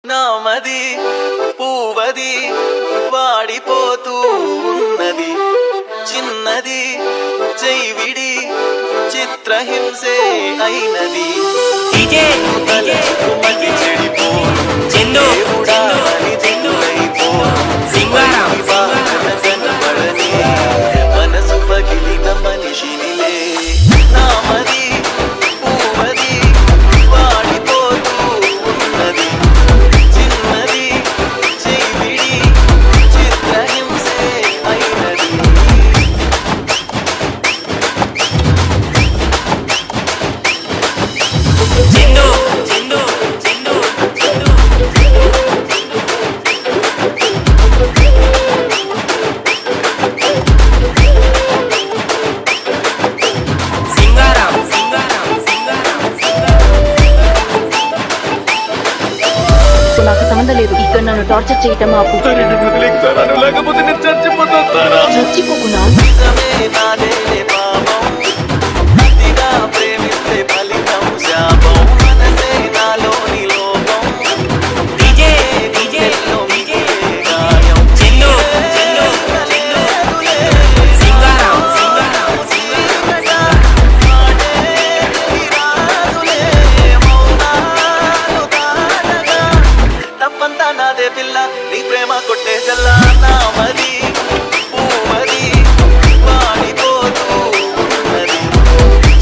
నామది పూవది వాడిపోతూ ఉన్నది చిన్నది జైవిడి చిత్రహింసే అయినది మతి చెడిపో దేవుడా అని దిగులైపో కనపడని మనసు పగిలిన మనిషినిలే నామది పూవది వాడిపోతూ ఉన్నది చిన్నది జైవిడి చిత్రహింసే అయినది నాకు సంబంధం లేదు. ఇక్కడ నన్ను టార్చర్ చేయటం ఆపు. చచ్చిపోకున్నా నిజమే నాదేలే పాపం అతిగా ప్రేమిస్తే ఫలితం శాపం మనసే నాలోని లోపం గుండెల్లో మిగిలే గాయం తప్పంతా నాదే పిల్ల నీ ప్రేమ కొట్టే జల్లా నామది పూవది వాడిపోతూ ఉన్నది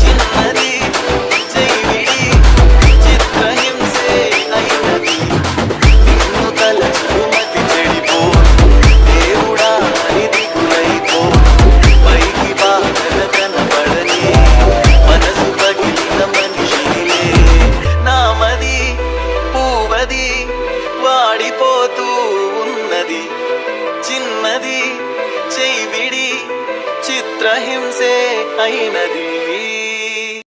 చిన్నది జైవిడి చిత్రహింసే అయినది నిన్ను తలచు మతి చెడిపో దేవుడా అని దిగులైపో పైకి బాధ కనపడని మనసు పగిలిన మనిషినిలే నామది పూవది వాడిపోతూ ఉన్నది చిన్నది జైవిడి చిత్రహింసే అయినది